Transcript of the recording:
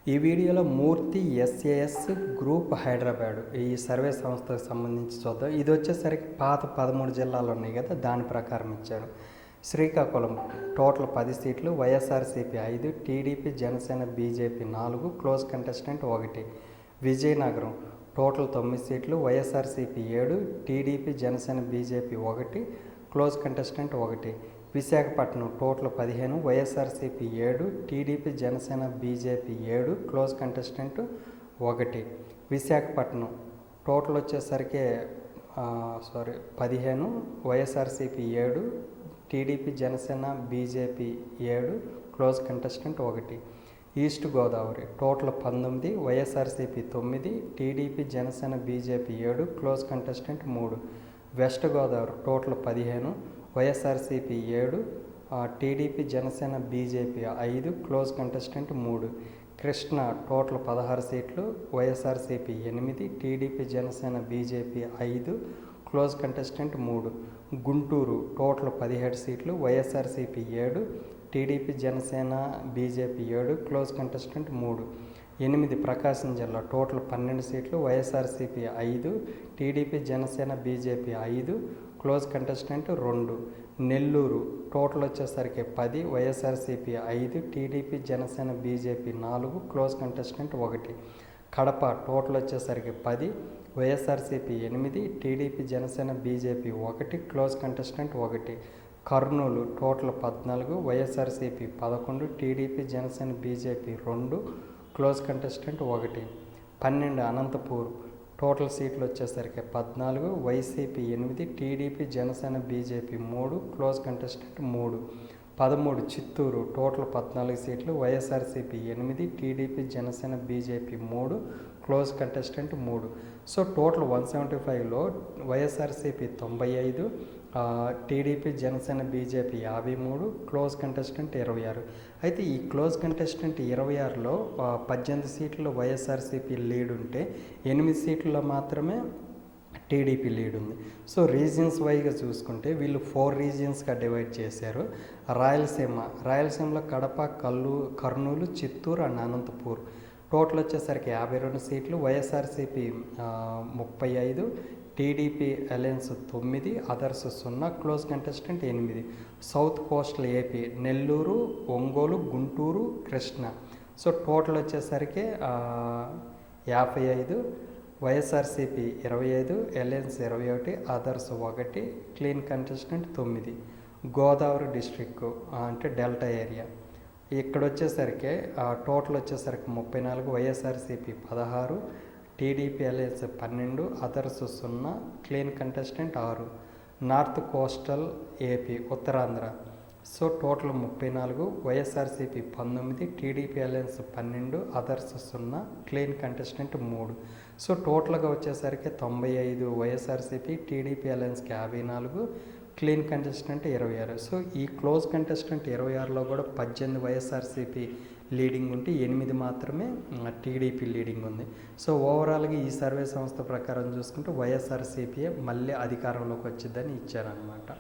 ఈ వీడియోలో మూర్తి SAs group Hyderabad ఈ సర్వే సంస్థకు సంబంధించి చూద్దాం. ఇది వచ్చేసరికి పాత 13 జిల్లాలు ఉన్నాయి కదా, దాని ప్రకారం ఇచ్చారు. శ్రీకాకుళం టోటల్ 10 సీట్లు, YSRCP 5, TDP Janasena BJP 4, close contestant 1. Vizianagaram total 9 సీట్లు, YSRCP 7, TDP Janasena BJP 1, close contestant 1. Visakhapatnam total 15, YSRCP 7, TDP Janasena BJP 7, close contestant 1. Visakhapatnam total వచ్చేసరికి 15, YSRCP 7, TDP Janasena BJP 7, close contestant 1. East Godavari total 19, YSRCP 9, TDP Janasena BJP 7, close contestant 3. West Godavari total 15, YSRCP 7, TDP Janasena BJP 5, close contestant 3. Krishna total 16 సీట్లు, YSRCP 8, TDP Janasena BJP 5, close contestant 3. Guntur total 17 సీట్లు, YSRCP 7, TDP Janasena BJP 7, close contestant 3. 8 ప్రకాశం జిల్లా total 12 సీట్లు, YSRCP 5, TDP Janasena BJP 5, close contestant 2. Nellore total వచ్చేసరికి 10, YSRCP 5, TDP Janasena BJP 4, close contestant 1. Kadapa total వచ్చేసరికి 10, YSRCP 8, TDP Janasena BJP 1, close contestant 1. Kurnool total 14, YSRCP 11, TDP Janasena BJP 2, close contestant 1. 12 Anantapur total సీట్లు వచ్చేసరికి 14, YCP 8, TDP Janasena BJP 3, close contestant 3. 13 Chittoor total 14 సీట్లు, YSRCP 8, TDP Janasena BJP 3, close contestant 3. So total 175లో YSRCP 95, TDP Janasena BJP 53, close contestant 26. అయితే ఈ close contestant 26లో 18 సీట్లు YSRCP lead ఉంటే 8 సీట్లలో మాత్రమే టీడీపీ లీడ్ ఉంది. సో రీజియన్స్ వైజ్గా చూసుకుంటే వీళ్ళు 4 రీజియన్స్గా డివైడ్ చేశారు. రాయలసీమలో కడప, కర్నూలు, చిత్తూరు అండ్ అనంతపూర్ టోటల్ వచ్చేసరికి 52 సీట్లు, YSRCP 35, TDP alliance 9, others 0, close contestant 8. South coastal AP Nellore, Ongole, Guntur, Krishna. So total వచ్చేసరికి 55, YSRCP 25, alliance 21, others 1, clean contestant 9. Godavari district అంటే డెల్టా ఏరియా ఇక్కడ వచ్చేసరికి టోటల్ వచ్చేసరికి 34, YSRCP 16, TDP alliance 12, others 0, clean contestant 6. North coastal AP Uttarandhra so total 34, YSRCP 19, TDP alliance 12, others 0, clean contestant 3. So టోటల్గా వచ్చేసరికి 95, YSRCP, TDP అలయన్స్కి 54, clean contestant 26. So ఈ close contestant 26లో కూడా 18 వైఎస్ఆర్సీపీ లీడింగ్ ఉంటే 8 మాత్రమే టీడీపీ లీడింగ్ ఉంది. సో ఓవరాల్గా ఈ సర్వే సంస్థ ప్రకారం చూసుకుంటే వైఎస్ఆర్సీపీ మళ్ళీ అధికారంలోకి వచ్చిందని ఇచ్చారనమాట.